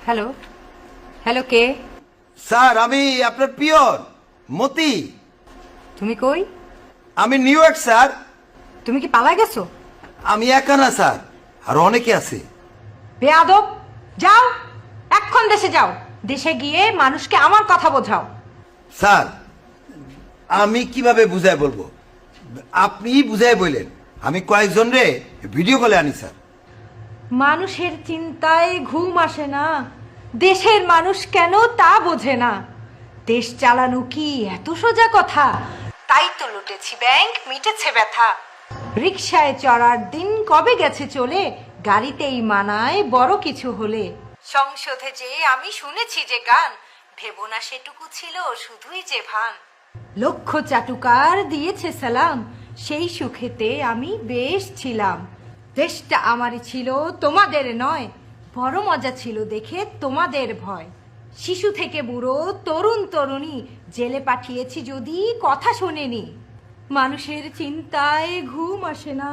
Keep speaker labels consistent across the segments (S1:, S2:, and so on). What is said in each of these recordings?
S1: Hello hello, কে?
S2: Sir আমি আপনার Pierre মতি।
S1: তুমি কই?
S2: আমি নিউ ইয়র্ক স্যার।
S1: তুমি কি পালাই গেছো?
S2: আমি একা না স্যার, আর অনেকে আছে।
S1: বেয়াদব, যাও এক্ষণ দেশে যাও। দেশে গিয়ে মানুষকে আমার কথা বোঝাও।
S2: স্যার আমি কিভাবে বুঝাই বলবো, আপনি বুঝাই বললেন। আমি কয়েকজন রে ভিডিও কলে আনি স্যার।
S1: মানুষের চিন্তায় ঘুম আসে না, দেশের মানুষ কেন তা বোঝে না। দেশ চালানো কি এত সোজা কথা? তাই তো লুটেছি ব্যাংক, মিটেছে ব্যথা। রিকশায় চড়ার দিন কবে গেছে চলে, গাড়িতেই মানায় বড় কিছু হলে। সংসদে যে আমি শুনেছি যে গান, ভেবো না সেটুকু ছিল শুধুই যে ভান। লক্ষ চাটুকার দিয়েছে সালাম, সেই সুখেতে আমি বেশ ছিলাম। দেশটা আমারই ছিল তোমাদের নয়, বড় মজা ছিল দেখে তোমাদের ভয়। শিশু থেকে বুড়ো তরুণ তরুণী জেলে পাঠিয়েছি যদি কথা শোনেনি। মানুষের চিন্তায় ঘুম আসে না,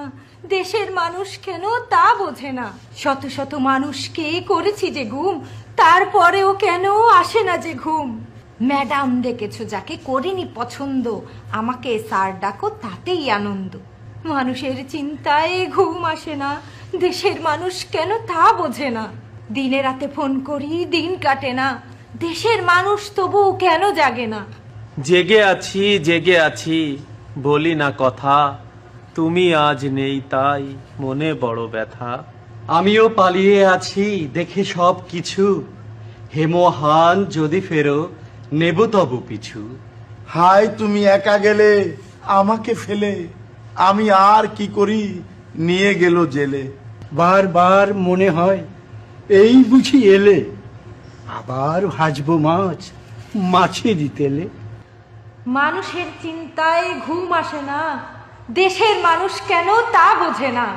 S1: দেশের মানুষ কেন তা বোঝে না। শত শত মানুষকে করেছি যে ঘুম, তারপরেও কেন আসে না যে ঘুম। ম্যাডাম ডেকেছো যাকে করিনি পছন্দ, আমাকে স্যার ডাকো তাতেই আনন্দ। মানুষের চিন্তায় ঘুম আসে না, দেশের মানুষ কেন তা বোঝে না। দিনে রাতে ফোন করি দিন কাটে না, দেশের মানুষ তবু কেন জাগে না।
S3: জেগে আছি বলি না কথা, তুমি আজ নেই তাই মনে বড় ব্যথা।
S4: আমিও পালিয়ে আছি দেখে সব কিছু, হে মহান যদি ফেরো নেব তবু পিছু।
S5: হায় তুমি একা গেলে আমাকে ফেলে, আমি আর কি করি নিয়ে গেল জেলে।
S6: বারবার মনে হয় এই বুঝি এলে, আবার ভাজবো মাছ মাছেরই তেলে।
S1: মানুষের চিন্তায় ঘুম আসে না, দেশের মানুষ কেন তা বোঝে না।